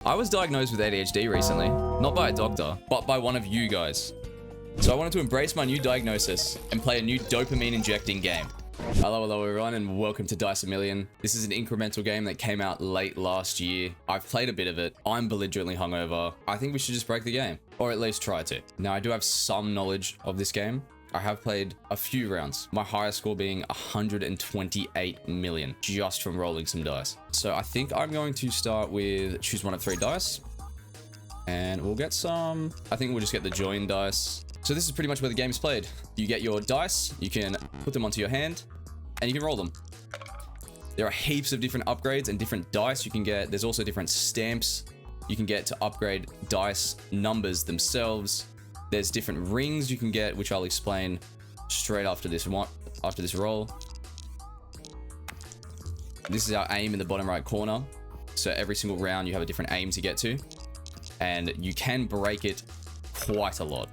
I was diagnosed with ADHD recently, not by a doctor, but by one of you guys. So I wanted to embrace my new diagnosis and play a new dopamine injecting game. Hello everyone and welcome to Dice A Million. This is an incremental game that came out late last year. I've played a bit of it. I'm belligerently hungover. I think we should just break the game, or at least try to. Now I do have some knowledge of this game. I have played a few rounds, my highest score being 128 million just from rolling some dice. So I think I'm going to start with choose one of 3 dice and we'll get some, I think we'll just get the join dice. So this is pretty much where the game is played. You get your dice, you can put them onto your hand and you can roll them. There are heaps of different upgrades and different dice you can get. There's also different stamps you can get to upgrade dice numbers themselves. There's different rings you can get, which I'll explain straight after this roll. This is our aim in the bottom right corner. So every single round you have a different aim to get to, and you can break it quite a lot.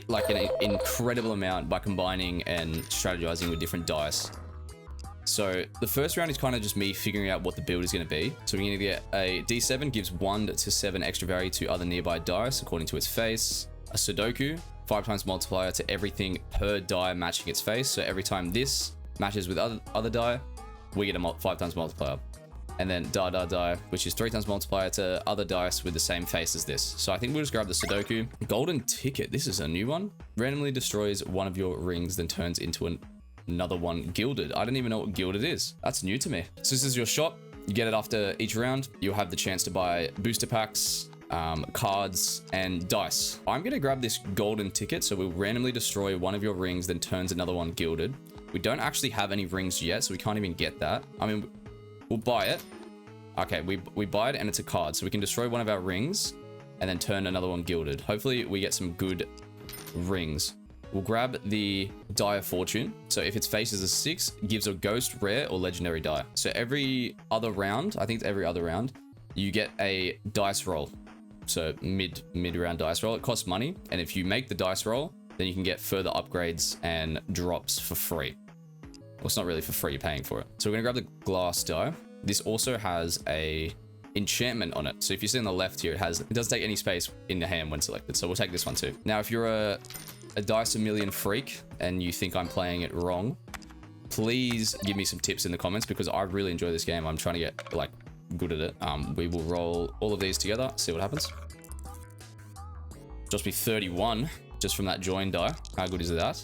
Like an incredible amount by combining and strategizing with different dice. So the first round is kind of just me figuring out what the build is going to be. So we're going to get a D7 gives 1 to 7 extra value to other nearby dice according to its face. A Sudoku, 5 times multiplier to everything per die matching its face. So every time this matches with other die, we get a 5 times multiplier. And then die, which is 3 times multiplier to other dice with the same face as this. So I think we'll just grab the Sudoku. Golden ticket, this is a new one. Randomly destroys one of your rings, then turns into another one gilded. I don't even know what gilded is. That's new to me. So this is your shop. You get it after each round. You'll have the chance to buy booster packs, cards, and dice. I'm going to grab this golden ticket. So we'll randomly destroy one of your rings, then turns another one gilded. We don't actually have any rings yet, so we can't even get that. I mean, we'll buy it. Okay, we buy it and it's a card. So we can destroy one of our rings and then turn another one gilded. Hopefully we get some good rings. We'll grab the die of fortune. So if its face is a 6, gives a ghost, rare, or legendary die. So every other round, I think it's every other round, you get a dice roll. So mid-round dice roll. It costs money. And if you make the dice roll, then you can get further upgrades and drops for free. Well, it's not really for free, you're paying for it. So we're gonna grab the glass die. This also has a enchantment on it. So if you see on the left here, it doesn't take any space in the hand when selected. So we'll take this one too. Now, if you're a Dice A Million freak and you think I'm playing it wrong, please give me some tips in the comments because I really enjoy this game. I'm trying to get like good at it. We will roll all of these together, see what happens. Just be 31 just from that join die. How good is that?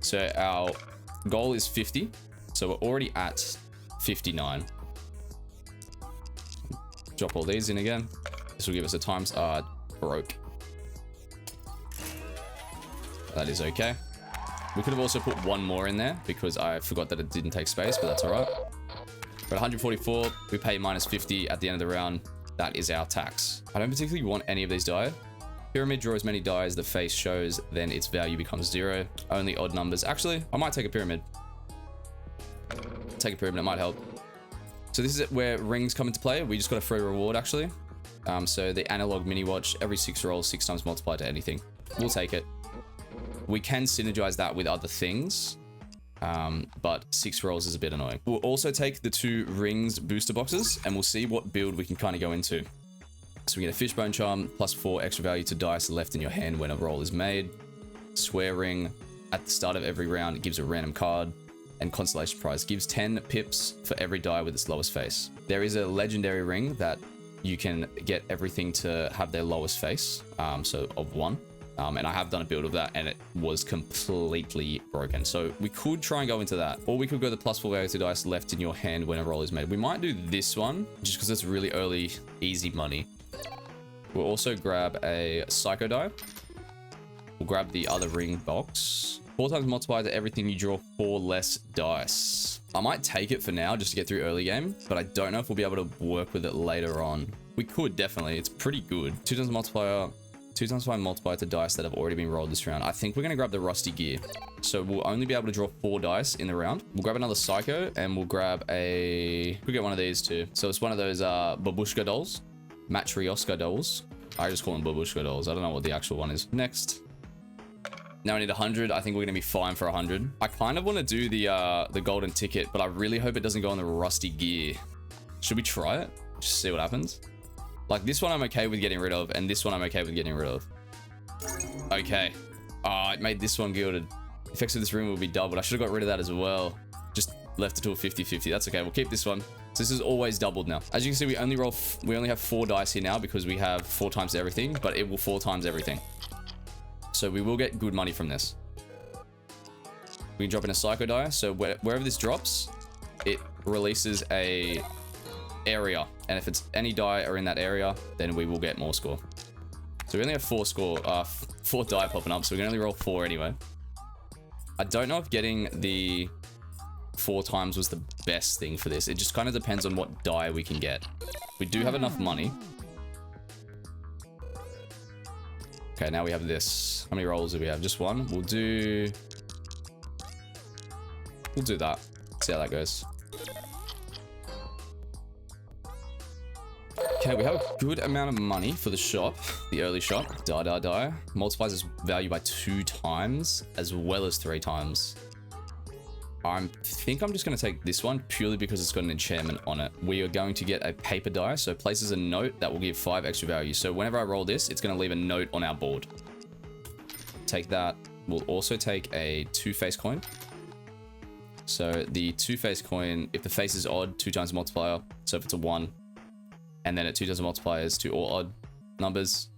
So our goal is 50. So we're already at 59. Drop all these in again. This will give us a times broke. That is okay. We could have also put one more in there because I forgot that it didn't take space, but that's all right. We're at 144. We pay minus 50 at the end of the round. That is our tax. I don't particularly want any of these die. Pyramid, draw as many die as the face shows, then its value becomes 0. Only odd numbers. Actually, I might take a pyramid. Take a pyramid, it might help. So this is where rings come into play. We just got a free reward actually. So the analog mini watch, every 6 rolls, 6 times multiplied to anything. We'll take it. We can synergize that with other things, but 6 rolls is a bit annoying. We'll also take the 2 rings booster boxes and we'll see what build we can kind of go into. So we get a fishbone charm, plus 4 extra value to dice left in your hand when a roll is made. Swear ring, at the start of every round, it gives a random card. And consolation prize gives 10 pips for every die with its lowest face. There is a legendary ring that you can get everything to have their lowest face, so of 1. And I have done a build of that and it was completely broken. So we could try and go into that. Or we could go the plus 4 value to dice left in your hand when a roll is made. We might do this one just because it's really early, easy money. We'll also grab a psycho die. We'll grab the other ring box. 4 times multiplier to everything, you draw 4 less dice. I might take it for now just to get through early game, but I don't know if we'll be able to work with it later on. We could definitely, it's pretty good. 2 times multiplier. 2 times 5 multiplier to dice that have already been rolled this round. I think we're going to grab the rusty gear. So we'll only be able to draw 4 dice in the round. We'll grab another psycho and we'll grab we'll get one of these too. So it's one of those babushka dolls, matryoshka dolls. I just call them babushka dolls. I don't know what the actual one is. Next. Now I need 100. I think we're going to be fine for 100. I kind of want to do the golden ticket, but I really hope it doesn't go on the rusty gear. Should we try it? Just see what happens. Like this one I'm okay with getting rid of, and this one I'm okay with getting rid of. Okay. Oh, it made this one gilded. Effects of this room will be doubled. I should have got rid of that as well. Just left it to a 50-50. That's okay. We'll keep this one. So this is always doubled now. As you can see, we only have 4 dice here now because we have 4 times everything, but it will 4 times everything. So we will get good money from this. We can drop in a psycho die. So wherever this drops, it releases a area. And if it's any die are in that area, then we will get more score. So we only have 4 die popping up. So we can only roll 4 anyway. I don't know if getting the 4 times was the best thing for this. It just kind of depends on what die we can get. We do have enough money. Okay, now we have this. How many rolls do we have? Just 1. We'll do that. See how that goes. Okay, we have a good amount of money for the shop, the early shop. Die. Multiplies its value by 2 times as well as 3 times. I think I'm just going to take this one purely because it's got an enchantment on it. We are going to get a paper die, so it places a note that will give 5 extra value. So whenever I roll this, it's going to leave a note on our board. Take that. We'll also take a 2-face coin. So the 2-face coin, if the face is odd, 2 times the multiplier. So if it's a 1, and then at 2 times the multiplier is 2 all odd numbers.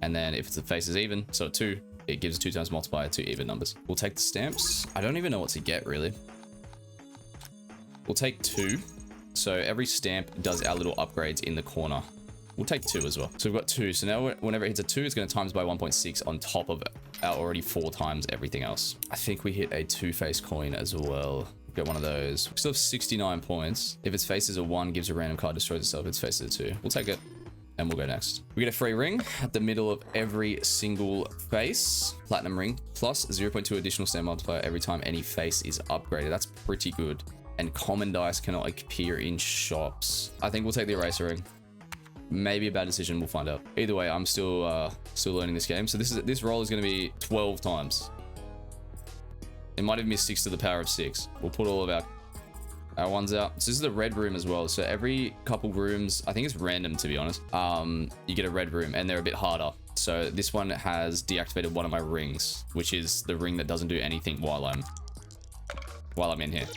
And then if the face is even, so 2, it gives 2 times multiplier 2 even numbers. We'll take the stamps. I don't even know what to get really. We'll take 2. So every stamp does our little upgrades in the corner. We'll take 2 as well. So we've got 2. So now whenever it hits a 2, it's going to times by 1.6 on top of our already 4 times everything else. I think we hit a 2-face coin as well. Get one of those. We still have 69 points. If its face is a 1, gives a random card, destroys itself. If its face is a 2. We'll take it. And we'll go next. We get a free ring at the middle of every single face. Platinum ring plus 0.2 additional stamp multiplier every time any face is upgraded. That's pretty good. And common dice cannot appear in shops. I think we'll take the eraser ring. Maybe a bad decision. We'll find out. Either way, I'm still learning this game. So this roll is going to be 12 times. It might have missed 6 to the power of 6. We'll put all of our ones out. So this is the red room as well. So every couple rooms, I think it's random to be honest. You get a red room and they're a bit harder. So this one has deactivated one of my rings, which is the ring that doesn't do anything while I'm in here.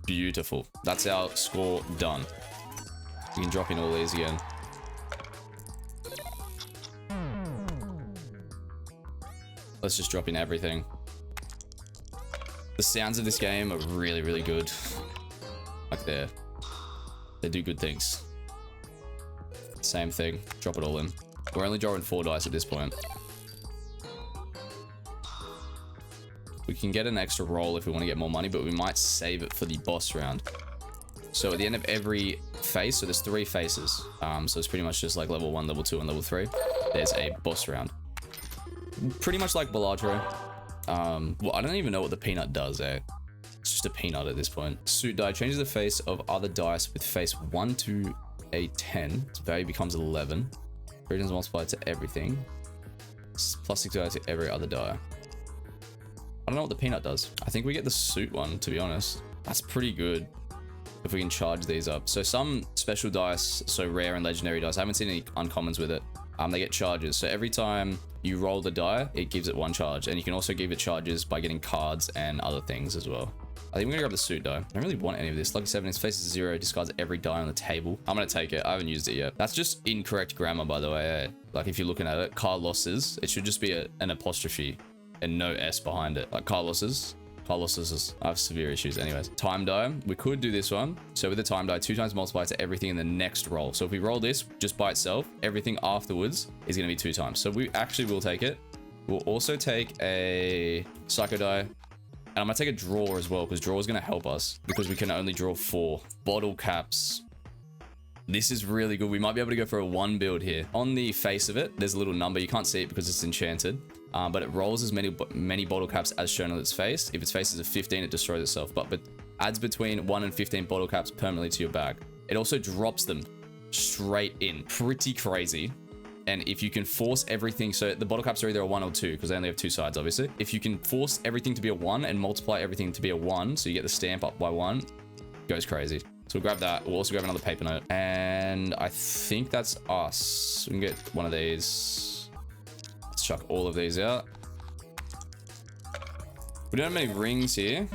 Beautiful. That's our score done. We can drop in all these again. Let's just drop in everything. The sounds of this game are really, really good. Like they do good things. Same thing. Drop it all in. We're only drawing 4 dice at this point. We can get an extra roll if we want to get more money, but we might save it for the boss round. So at the end of every face, so there's 3 faces. So it's pretty much just like level 1, level 2, and level 3. There's a boss round. Pretty much like Bellaggio. Well, I don't even know what the peanut does, eh? It's just a peanut at this point. Suit die changes the face of other dice with face 1 to a 10. Its value becomes 11. Freedom's multiplied to everything. Plus 6 die to every other die. I don't know what the peanut does. I think we get the suit one, to be honest. That's pretty good if we can charge these up. So some special dice, so rare and legendary dice, I haven't seen any uncommons with it. They get charges. So every time you roll the die, it gives it 1 charge. And you can also give it charges by getting cards and other things as well. I think we're gonna grab the suit die. I don't really want any of this. Lucky 7, its face is 0, discards every die on the table. I'm gonna take it. I haven't used it yet. That's just incorrect grammar, by the way. Eh? Like if you're looking at it, Carlos's, it should just be an apostrophe and no S behind it. Like Carlos's. I have severe issues anyways. Time die. We could do this one. So with the time die, 2 times multiply to everything in the next roll. So if we roll this just by itself, everything afterwards is going to be 2 times. So we actually will take it. We'll also take a psycho die. And I'm going to take a draw as well, because draw is going to help us because we can only draw 4. Bottle caps. This is really good. We might be able to go for a 1 build here. On the face of it, there's a little number. You can't see it because it's enchanted. But it rolls as many bottle caps as shown on its face. If its face is a 15, it destroys itself. But adds between 1 and 15 bottle caps permanently to your bag. It also drops them straight in. Pretty crazy. And if you can force everything, so the bottle caps are either a 1 or 2, because they only have 2 sides, obviously. If you can force everything to be a 1 and multiply everything to be a 1, so you get the stamp up by 1, goes crazy. So we'll grab that. We'll also grab another paper note. And I think that's us. We can get one of these. Let's chuck all of these out. We don't have many rings here.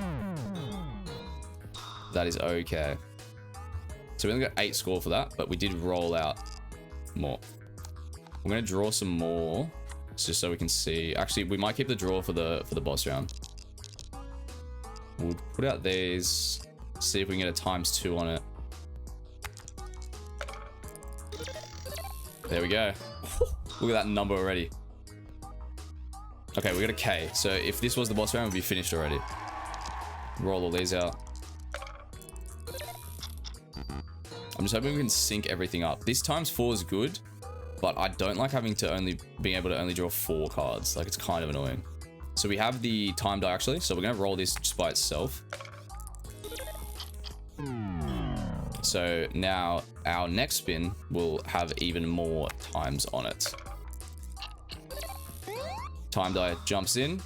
That is okay. So we only got 8 score for that, but we did roll out more. We're going to draw some more just so we can see. Actually, we might keep the draw for the boss round. We'll put out these. See if we can get a ×2 on it. There we go. Look at that number already. Okay, we got a K. So if this was the boss round, we'd be finished already. Roll all these out. I'm just hoping we can sync everything up. This ×4 is good, but I don't like having to being able to only draw 4 cards. Like, it's kind of annoying. So we have the time die actually. So we're gonna roll this just by itself. So now our next spin will have even more times on it. Time die jumps in.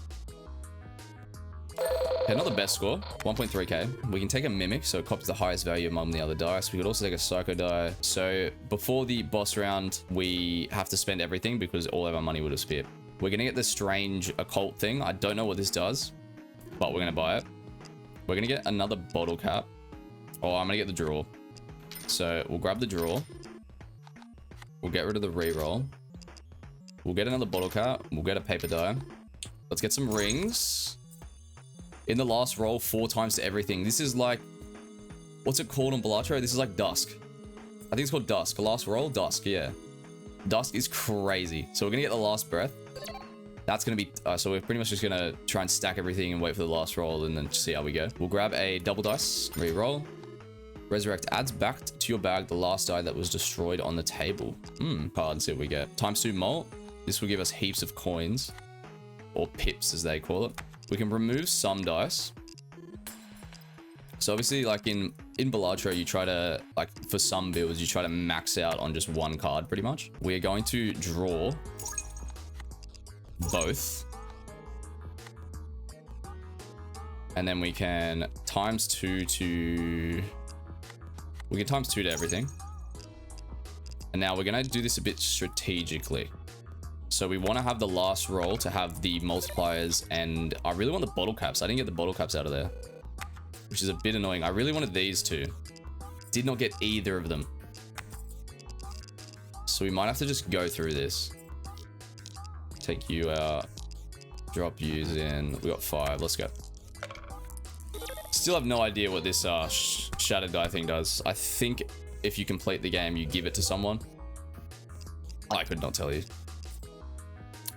Okay, not the best score, 1.3k. We can take a mimic, so it copies the highest value among the other dice. We could also take a psycho die. So before the boss round, we have to spend everything because all of our money will disappear. We're gonna get this strange occult thing. I don't know what this does, but we're gonna buy it. We're gonna get another bottle cap. Oh, I'm gonna get the draw. So we'll grab the draw. We'll get rid of the reroll. We'll get another bottle cap. We'll get a paper die. Let's get some rings. In the last roll, 4 times to everything. This is like, what's it called on Bellatrix? This is like Dusk. I think it's called Dusk. Last roll, Dusk, yeah. Dusk is crazy. So we're gonna get the last breath. That's gonna be, so we're pretty much just gonna try and stack everything and wait for the last roll and then see how we go. We'll grab a double dice, re-roll. Resurrect adds back to your bag the last die that was destroyed on the table. Card and see what we get. ×2 malt. This will give us heaps of coins, or pips as they call it. We can remove some dice. So obviously, like in Bellatrix, you try to, like for some builds, you try to max out on just 1 card pretty much. We are going to draw both. And then we can ×2 to... We can ×2 to everything. And now we're going to do this a bit strategically. So we want to have the last roll to have the multipliers, and I really want the bottle caps. I didn't get the bottle caps out of there, which is a bit annoying. I really wanted these two. Did not get either of them. So we might have to just go through this. Take you out. Drop yous in. We got 5. Let's go. Still have no idea what this shattered die thing does. I think if you complete the game, you give it to someone. I could not tell you.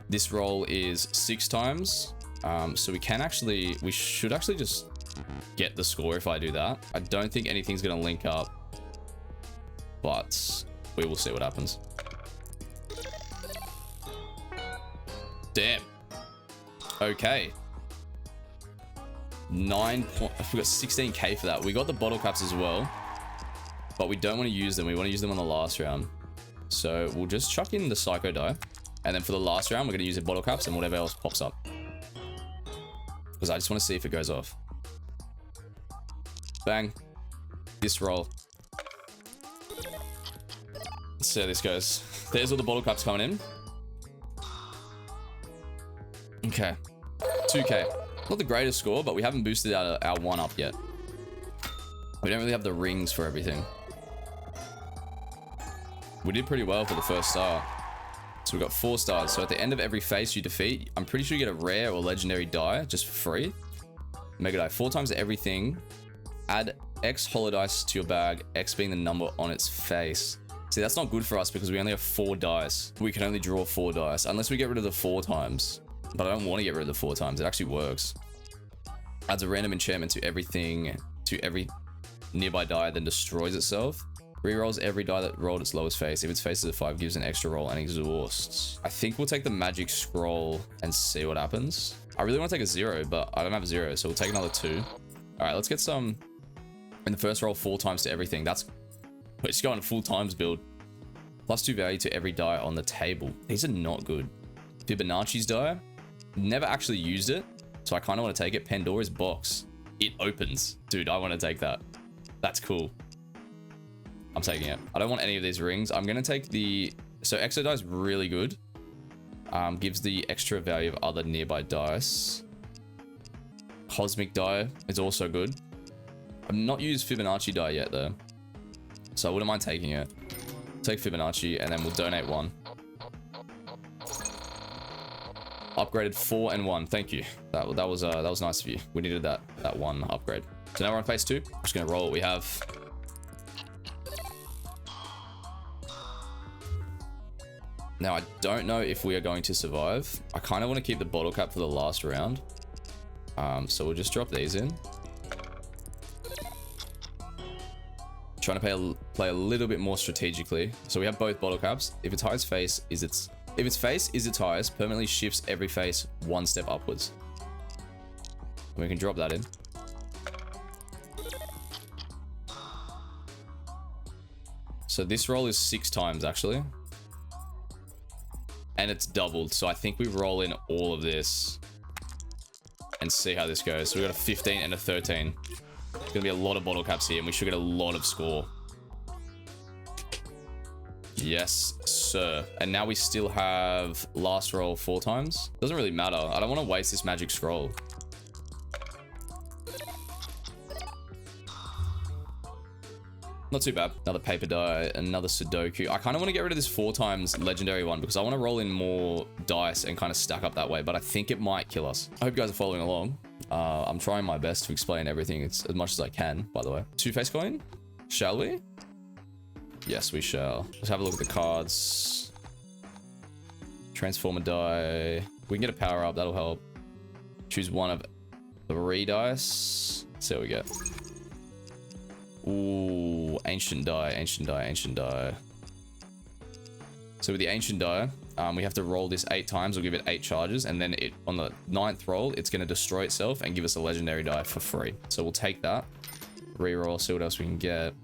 This roll is 6 times. So we should actually just get the score if I do that. I don't think anything's going to link up, but we will see what happens. Damn. Okay. We got 16k for that. We got the bottle caps as well, but we don't want to use them. We want to use them on the last round. So we'll just chuck in the psycho die. And then for the last round, we're going to use the bottle caps and whatever else pops up. Because I just want to see if it goes off. Bang. This roll. Let's see how this goes. There's all the bottle caps coming in. Okay. 2k. Not the greatest score, but we haven't boosted our 1 up yet. We don't really have the rings for everything. We did pretty well for the first star. So we got 4 stars. So at the end of every face you defeat, I'm pretty sure you get a rare or legendary die just for free. Mega die. 4 times everything. Add X holodice to your bag, X being the number on its face. See, that's not good for us because we only have 4 dice. We can only draw 4 dice unless we get rid of the 4 times. But I don't want to get rid of the 4 times. It actually works. Adds a random enchantment to everything, to every nearby die, then destroys itself. Rerolls every die that rolled its lowest face. If its face is a 5, gives an extra roll and exhausts. I think we'll take the magic scroll and see what happens. I really want to take a 0, but I don't have 0, so we'll take another 2. All right, let's get some. In the first roll, 4 times to everything. We're just going full times build. +2 value to every die on the table. These are not good. Fibonacci's die. Never actually used it, so I kind of want to take it. Pandora's box. It opens. Dude, I want to take that. That's cool. I'm taking it. I don't want any of these rings. I'm going to take the... So Exo die is really good. Gives the extra value of other nearby dice. Cosmic die is also good. I've not used Fibonacci die yet though, so I wouldn't mind taking it. Take Fibonacci and then we'll donate 1. Upgraded 4 and 1. Thank you. That was nice of you. We needed that 1 upgrade. So now we're on phase 2. I'm just gonna roll what we have. Now I don't know if we are going to survive. I kind of want to keep the bottle cap for the last round. So we'll just drop these in. Trying to play a little bit more strategically. So we have both bottle caps. If its highest face is its highest, permanently shifts every face 1 step upwards. And we can drop that in. So this roll is 6 times actually. And it's doubled. So I think we roll in all of this and see how this goes. So we got a 15 and a 13. There's gonna be a lot of bottle caps here and we should get a lot of score. Yes, sir. And now we still have last roll 4 times. Doesn't really matter. I don't want to waste this magic scroll. Not too bad. Another paper die, another Sudoku. I kind of want to get rid of this 4 times legendary one because I want to roll in more dice and kind of stack up that way, but I think it might kill us. I hope you guys are following along. I'm trying my best to explain everything as much as I can, by the way. 2-face coin? Shall we? Yes, we shall. Let's have a look at the cards. Transformer die. We can get a power up, that'll help. Choose one of 3 dice. Let's see what we get. Ooh, ancient die, ancient die, ancient die. So with the ancient die, we have to roll this 8 times. We'll give it 8 charges, and then it on the 9th roll, it's going to destroy itself and give us a legendary die for free. So we'll take that, reroll, see what else we can get.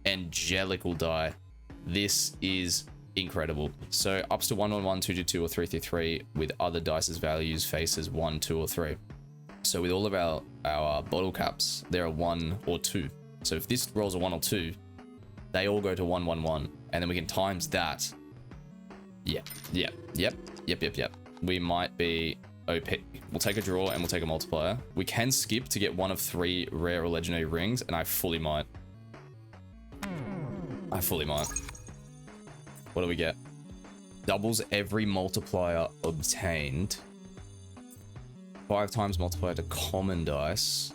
Angelical die. This is incredible. So ups to 1 1 1 2 2 2 or 3 3 3 with other dice's values, faces 1 2 or 3. So with all of our bottle caps, there are 1 or 2. So if this rolls a 1 or 2, they all go to 1 1 1, and then we can times that. Yep. We might be OP. We'll take a draw and we'll take a multiplier. We can skip to get one of 3 rare or legendary rings, and I fully might. What do we get? Doubles every multiplier obtained. 5 times multiplier to common dice.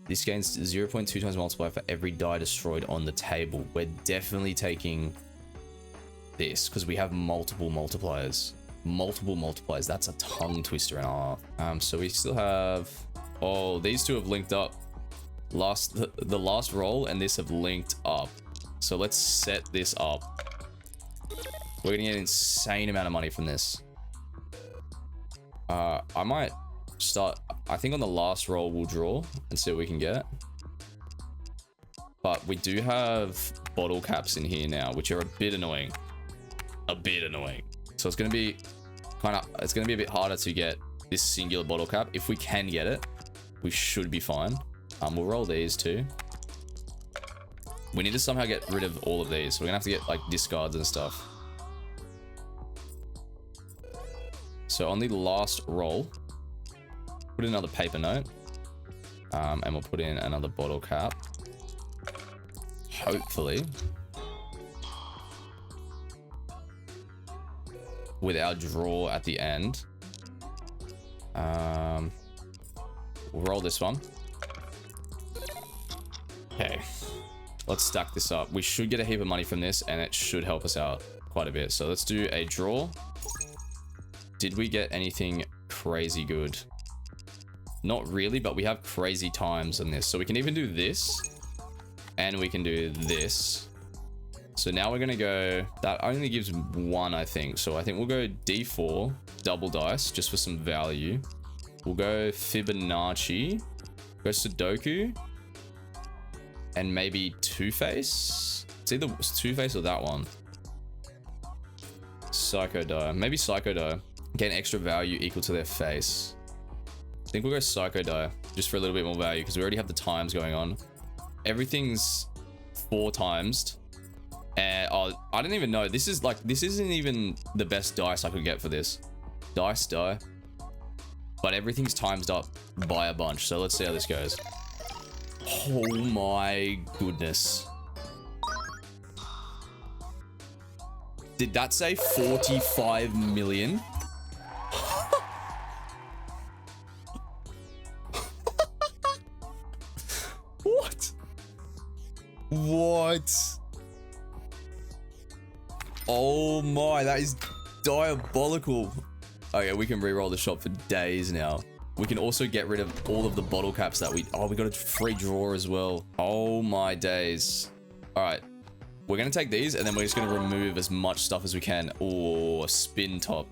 This gains 0.2 times multiplier for every die destroyed on the table. We're definitely taking this because we have multiple multipliers. That's a tongue twister and a half. So we still have... Oh, these two have linked up. The last roll and this have linked up. So let's set this up. We're gonna get an insane amount of money from this. I might start... I think on the last roll we'll draw and see what we can get. But we do have bottle caps in here now, which are a bit annoying. So it's gonna be a bit harder to get this singular bottle cap. If we can get it, we should be fine. We'll roll these too. We need to somehow get rid of all of these. So we're gonna have to get like discards and stuff. So on the last roll, put in another paper note, and we'll put in another bottle cap. Hopefully, with our draw at the end, we'll roll this one. Okay, let's stack this up. We should get a heap of money from this, and it should help us out quite a bit. So let's do a draw. Did we get anything crazy good? Not really, but we have crazy times on this. So we can even do this, and we can do this. So now we're gonna go, that only gives 1, I think. So I think we'll go D4, double dice, just for some value. We'll go Fibonacci, go Sudoku, and maybe 2-face. It's either 2-face or that one. Psycho die, maybe Psycho die. Gain extra value equal to their face. I think we'll go Psycho die, just for a little bit more value, because we already have the times going on. Everything's 4 times. And oh, I don't even know. This isn't even the best dice I could get for this. Dice die. But everything's times up by a bunch. So let's see how this goes. Oh my goodness. Did that say 45 million? What? What? Oh my, that is diabolical. Okay, we can re-roll the shop for days now. We can also get rid of all of the bottle caps that we got a free draw as well. Oh my days. All right, we're gonna take these and then we're just gonna remove as much stuff as we can. Oh, spin top.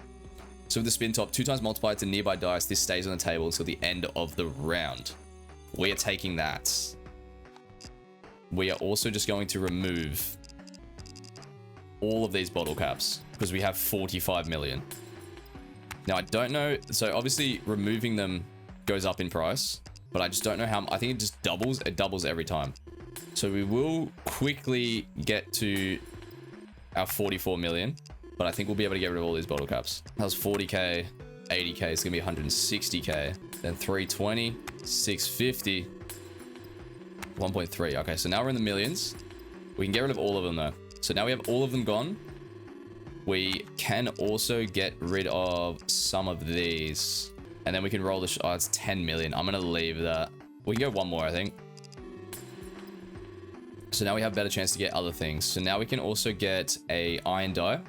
So with the spin top, 2 times multiplied to nearby dice, this stays on the table until the end of the round. We are taking that. We are also just going to remove all of these bottle caps because we have 45 million. Now I don't know, so obviously removing them goes up in price, but I just don't know how. I think it just doubles. It doubles every time. So we will quickly get to our 44 million, but I think we'll be able to get rid of all these bottle caps. That was 40k, 80k, it's gonna be 160k, then 320, 650, 1.3. Okay, so now we're in the millions. We can get rid of all of them though. So now we have all of them gone. We can also get rid of some of these. And then we can roll the... oh, it's 10 million. I'm going to leave that. We can go one more, I think. So now we have a better chance to get other things. So now we can also get a iron die.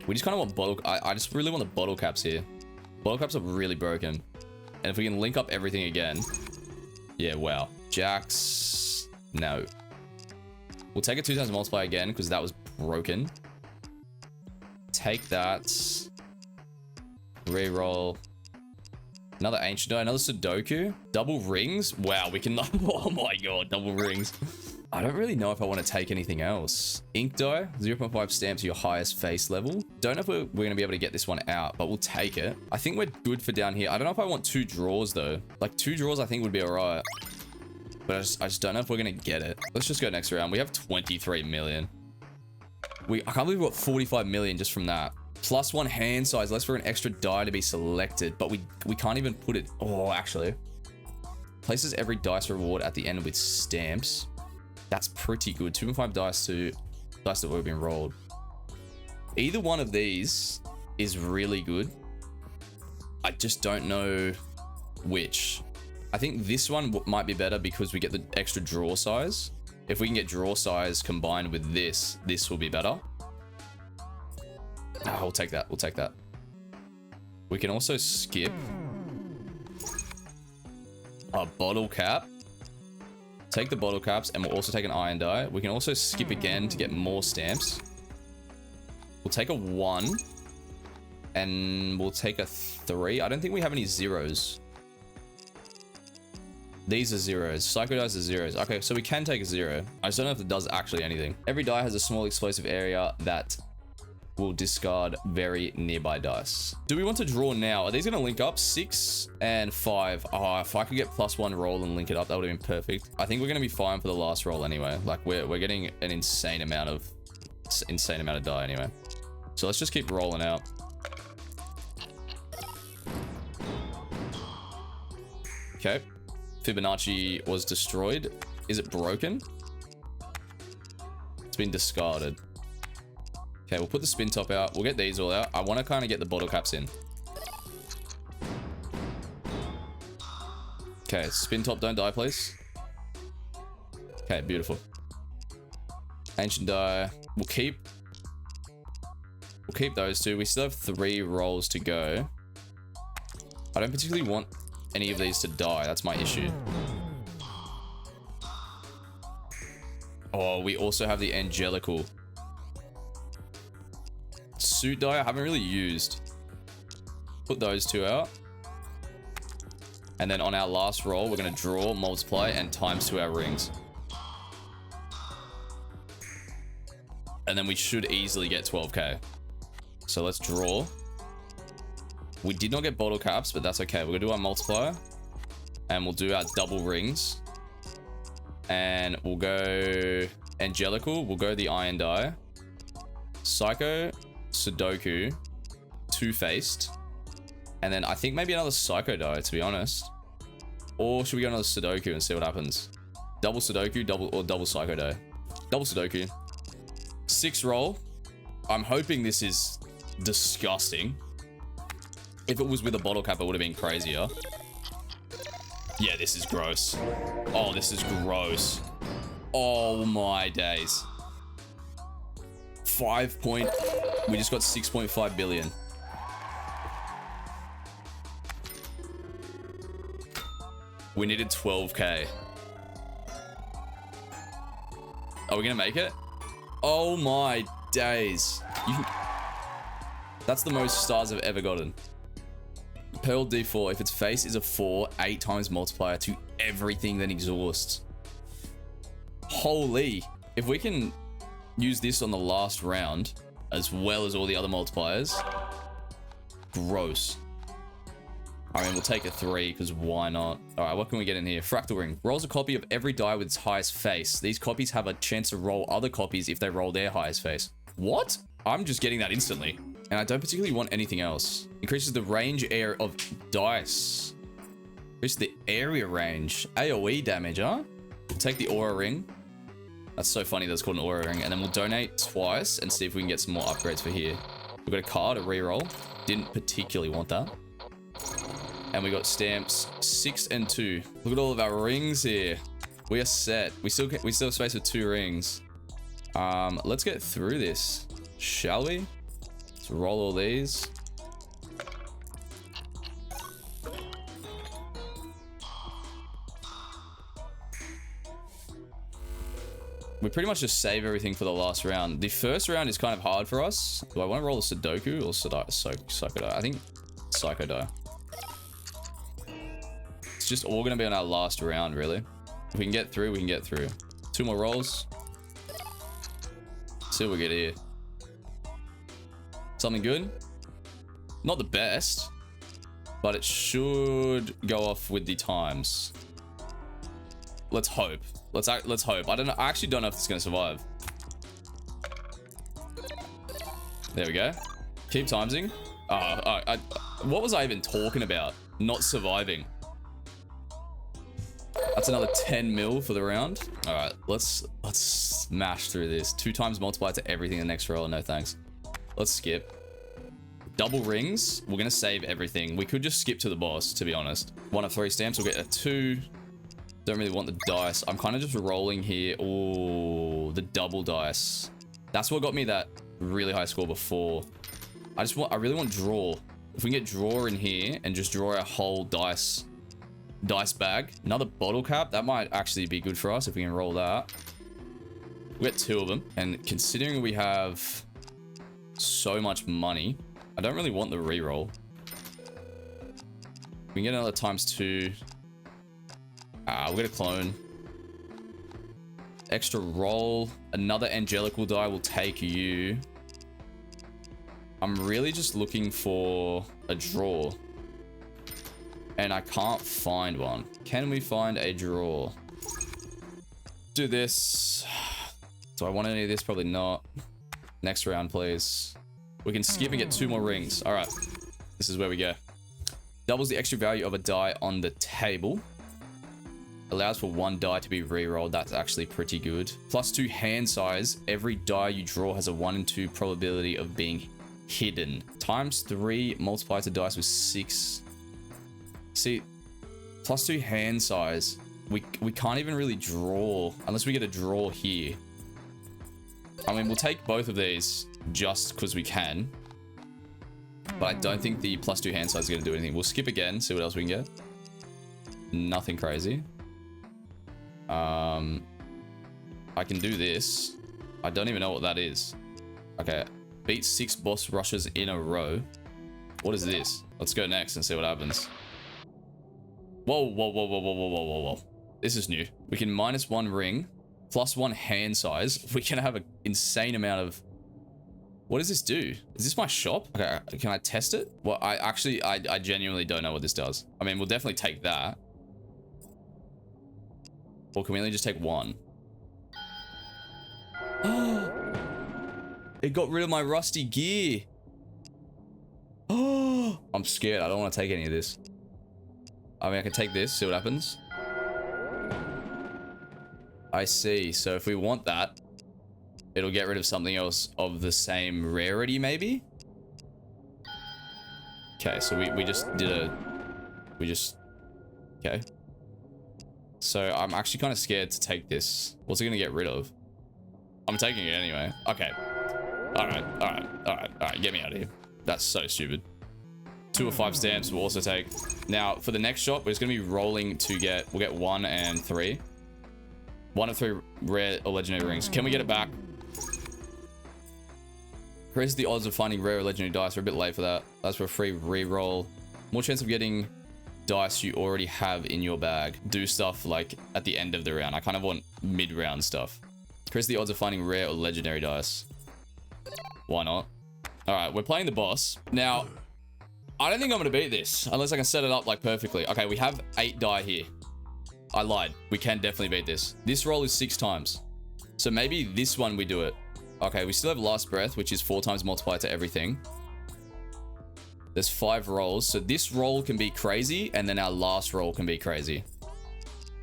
We just kind of want bottle... I just really want the bottle caps here. Bottle caps are really broken. And if we can link up everything again... yeah, wow. Jacks... no. We'll take a 2 times multiply again because that was broken. Take that. Reroll. Another ancient die, another Sudoku. Double rings. Wow, we can... oh my god, double rings. I don't really know if I want to take anything else. Ink die, 0.5 stamps to your highest face level. Don't know if we're going to be able to get this one out, but we'll take it. I think we're good for down here. I don't know if I want 2 draws though. Like 2 draws I think would be all right. But I just don't know if we're going to get it. Let's just go next round. We have 23 million. I can't believe we got 45 million just from that. Plus 1 hand size, less for an extra die to be selected. But we can't even put it... oh, actually. Places every dice reward at the end with stamps. That's pretty good. 2.5 dice to dice that have been rolled. Either one of these is really good. I just don't know which. I think this one might be better because we get the extra draw size. If we can get draw size combined with this will be better. Oh, we'll take that. We'll take that. We can also skip a bottle cap. Take the bottle caps and we'll also take an iron die. We can also skip again to get more stamps. We'll take a 1 and we'll take a 3. I don't think we have any zeros. These are zeros. Psycho dice are zeros. Okay, so we can take a 0. I just don't know if it does actually anything. Every die has a small explosive area that will discard very nearby dice. Do we want to draw now? Are these going to link up? 6 and 5. Oh, if I could get +1 roll and link it up, that would have been perfect. I think we're going to be fine for the last roll anyway. Like we're getting an insane amount of die anyway. So let's just keep rolling out. Okay. Fibonacci was destroyed. Is it broken? It's been discarded. Okay, we'll put the spin top out. We'll get these all out. I want to kind of get the bottle caps in. Okay, spin top, don't die, please. Okay, beautiful. Ancient die. We'll keep those 2. We still have 3 rolls to go. I don't particularly want any of these to die. That's my issue. Oh, we also have the angelical suit die. I haven't really used. Put those 2 out. And then on our last roll, we're going to draw, multiply, and times 2 our rings. And then we should easily get 12k. So let's draw. We did not get bottle caps, but that's okay. We're going to do our multiplier. And we'll do our double rings. And we'll go Angelical. We'll go the Iron Die. Psycho, Sudoku, Two-Faced. And then I think maybe another Psycho Die, to be honest. Or should we go another Sudoku and see what happens? Double Sudoku, double Psycho Die. Double Sudoku. 6 roll. I'm hoping this is disgusting. If it was with a bottle cap, it would have been crazier. Yeah, this is gross. Oh, this is gross. Oh my days. We just got 6.5 billion. We needed 12k. Are we gonna make it? Oh my days. That's the most stars I've ever gotten. Pearl D4. If its face is a 4, 8 times multiplier to everything, then exhausts. Holy. If we can use this on the last round, as well as all the other multipliers. Gross. I mean, we'll take a 3, because why not? Alright, what can we get in here? Fractal Ring. Rolls a copy of every die with its highest face. These copies have a chance to roll other copies if they roll their highest face. What? I'm just getting that instantly. And I don't particularly want anything else. Increases the range area of dice. Increases the area range. AoE damage, huh? We'll take the Aura Ring. That's so funny that it's called an Aura Ring. And then we'll donate twice and see if we can get some more upgrades for here. We've got a card, a reroll. Didn't particularly want that. And we got stamps 6 and 2. Look at all of our rings here. We are set. We still have space for 2 rings. Let's get through this, shall we? Let's roll all these. We pretty much just save everything for the last round. The first round is kind of hard for us. Do I want to roll a Sudoku or Psycho Die? I think Psycho Die. It's just all going to be on our last round, really. If we can get through, we can get through. 2 more rolls. See what we get here. Something good? Not the best, but it should go off with the times. Let's hope. Let's hope. I actually don't know if it's going to survive. There we go. Keep timesing. What was I even talking about? Not surviving. That's another 10 mil for the round. All right, let's smash through this. 2 times multiply to everything in the next roll. No thanks. Let's skip. Double rings. We're gonna save everything. We could just skip to the boss, to be honest. 1 of 3 stamps. We'll get a 2. Don't really want the dice. I'm kind of just rolling here. Oh, the double dice. That's what got me that really high score before. I really want draw. If we can get draw in here and just draw our whole dice bag. Another bottle cap. That might actually be good for us if we can roll that. We get 2 of them. And considering we have so much money, I don't really want the reroll. We can get another ×2. We'll get a clone. Extra roll. Another angelical die will take you. I'm really just looking for a draw. And I can't find one. Can we find a draw? Do this. Do I want any of this? Probably not. Next round, please. We can skip and get 2 more rings. All right. This is where we go. Doubles the extra value of a die on the table. Allows for 1 die to be re-rolled. That's actually pretty good. +2 hand size. Every die you draw has a 1 in 2 probability of being hidden. ×3 multiplied to dice with 6. See, +2 hand size. We can't even really draw unless we get a draw here. I mean, we'll take both of these just because we can. But I don't think the +2 hand size is going to do anything. We'll skip again, see what else we can get. Nothing crazy. I can do this. I don't even know what that is. Okay. Beat 6 boss rushes in a row. What is this? Let's go next and see what happens. Whoa, whoa, whoa, whoa, whoa, whoa, whoa, whoa, whoa. This is new. We can -1 ring, +1 hand size. We can have an insane amount of... What does this do? Is this my shop? Okay, can I test it? Well, I genuinely don't know what this does. I mean, we'll definitely take that. Or can we only just take one? It got rid of my rusty gear. Oh, I'm scared. I don't want to take any of this. I mean, I can take this, see what happens. I see. So if we want that, it'll get rid of something else of the same rarity, maybe? Okay, so we just did a... Okay. So I'm actually kind of scared to take this. What's it going to get rid of? I'm taking it anyway. Okay. Alright. Get me out of here. That's so stupid. 2 of 5 stamps we'll also take. Now, for the next shot, we're just going to be rolling to get... We'll get 1 and 3. 1 of 3 rare or legendary rings. Can we get it back? Increases the odds of finding rare or legendary dice. We're a bit late for that. That's for a free re-roll. More chance of getting dice you already have in your bag. Do stuff like at the end of the round. I kind of want mid-round stuff. Increase the odds of finding rare or legendary dice. Why not? Alright, we're playing the boss. Now, I don't think I'm going to beat this unless I can set it up like perfectly. Okay, we have 8 die here. I lied. We can definitely beat this. This roll is 6 times. So maybe this one we do it. Okay, we still have last breath, which is 4 times multiplier to everything. There's 5 rolls. So this roll can be crazy, and then our last roll can be crazy.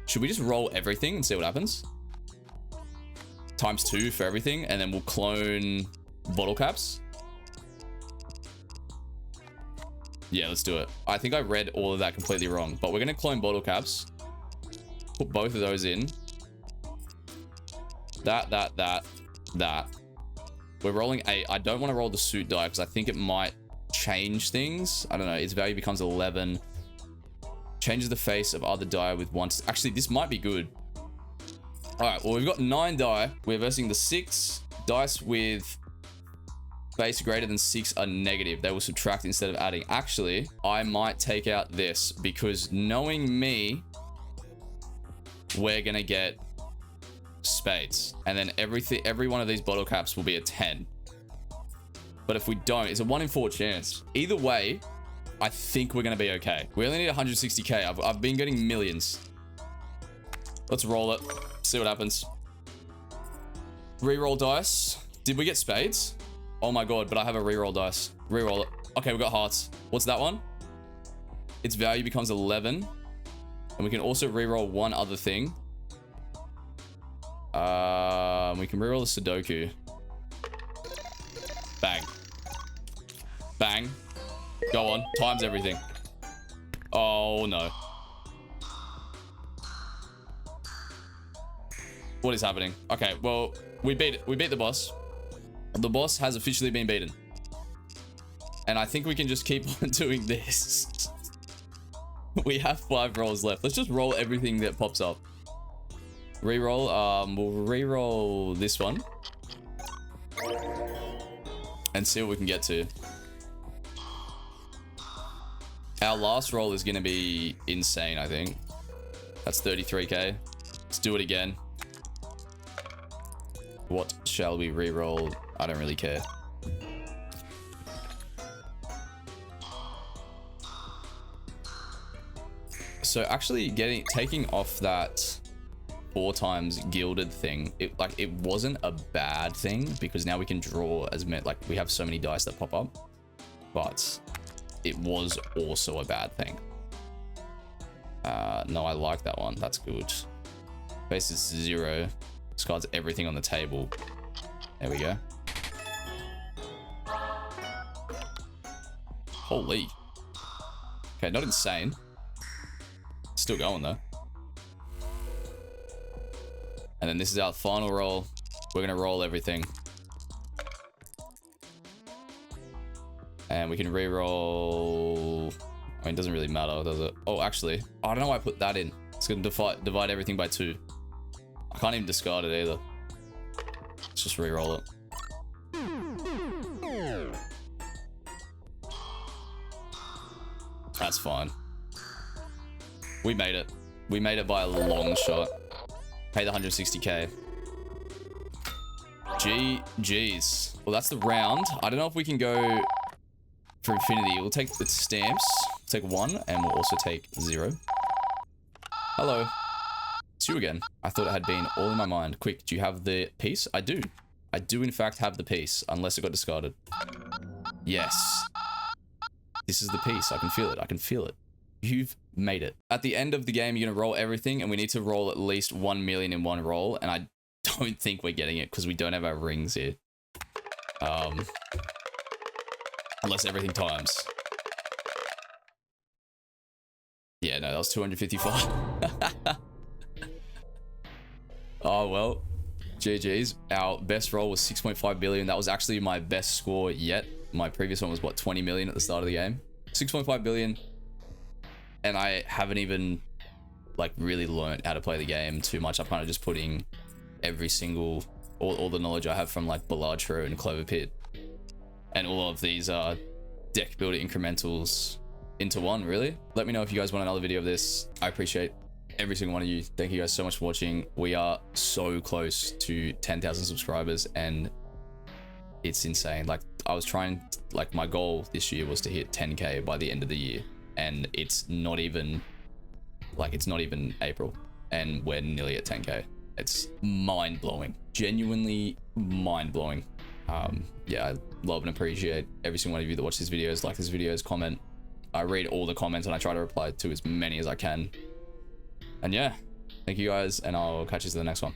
Should we just roll everything and see what happens? Times 2 for everything, and then we'll clone bottle caps. Yeah, let's do it. I think I read all of that completely wrong, but we're going to clone bottle caps. Put both of those in. That. We're rolling 8. I don't want to roll the suit die because I think it might change things. I don't know. Its value becomes 11. Changes the face of other die with 1. Actually, this might be good. All right. Well, we've got 9 die. We're versing the 6 dice with face greater than 6 are negative. They will subtract instead of adding. Actually, I might take out this because knowing me, we're going to get spades, and then every one of these bottle caps will be a 10. But if we don't, it's a 1 in 4 chance. Either way, I think we're gonna be okay. We only need 160k. I've been getting millions. Let's roll it, see what happens. Reroll dice. Did we get spades? Oh my god, but I have a reroll dice. Reroll it. Okay, we got hearts. What's that one? Its value becomes 11, and we can also reroll one other thing. We can reroll the Sudoku. Bang. Bang. Go on. Times everything. Oh, no. What is happening? Okay, well, we beat it. We beat the boss. The boss has officially been beaten. And I think we can just keep on doing this. We have 5 rolls left. Let's just roll everything that pops up. Reroll. We'll reroll this one. And see what we can get to. Our last roll is going to be insane, I think. That's 33k. Let's do it again. What shall we reroll? I don't really care. So actually taking off that 4 times gilded thing, it wasn't a bad thing because now we can draw as many, like we have so many dice that pop up, but it was also a bad thing. No, I like that one. That's good. Base is 0. Discards everything on the table. There we go. Holy. Okay, not insane. Still going though. And then this is our final roll. We're going to roll everything. And we can re-roll. I mean, it doesn't really matter, does it? Oh, actually, I don't know why I put that in. It's going to divide everything by 2. I can't even discard it either. Let's just re-roll it. That's fine. We made it. We made it by a long shot. Pay the 160k. GG's. Well, that's the round. I don't know if we can go for infinity. We'll take the stamps. Take 1, and we'll also take 0. Hello. It's you again. I thought it had been all in my mind. Quick, do you have the piece? I do. I do, in fact, have the piece, unless it got discarded. Yes. This is the piece. I can feel it. I can feel it. You've made it. At the end of the game, you're going to roll everything, and we need to roll at least 1 million in one roll, and I don't think we're getting it because we don't have our rings here. Unless everything times. Yeah, no, that was 255. Oh, well. GG's. Our best roll was 6.5 billion. That was actually my best score yet. My previous one was, what, 20 million at the start of the game? 6.5 billion. And I haven't even, like, really learned how to play the game too much. I'm kind of just putting every single... All the knowledge I have from, like, Balladro and Clover Pit. And all of these deck builder incrementals into one, really. Let me know if you guys want another video of this. I appreciate every single one of you. Thank you guys so much for watching. We are so close to 10,000 subscribers, and it's insane. Like, I was trying, like, my goal this year was to hit 10k by the end of the year, and it's not even, like, it's not even April, and we're nearly at 10k. It's mind-blowing. Genuinely mind-blowing. Yeah, I love and appreciate every single one of you that watch these videos, like these videos, comment. I read all the comments and I try to reply to as many as I can. And yeah, thank you guys, and I'll catch you to the next one.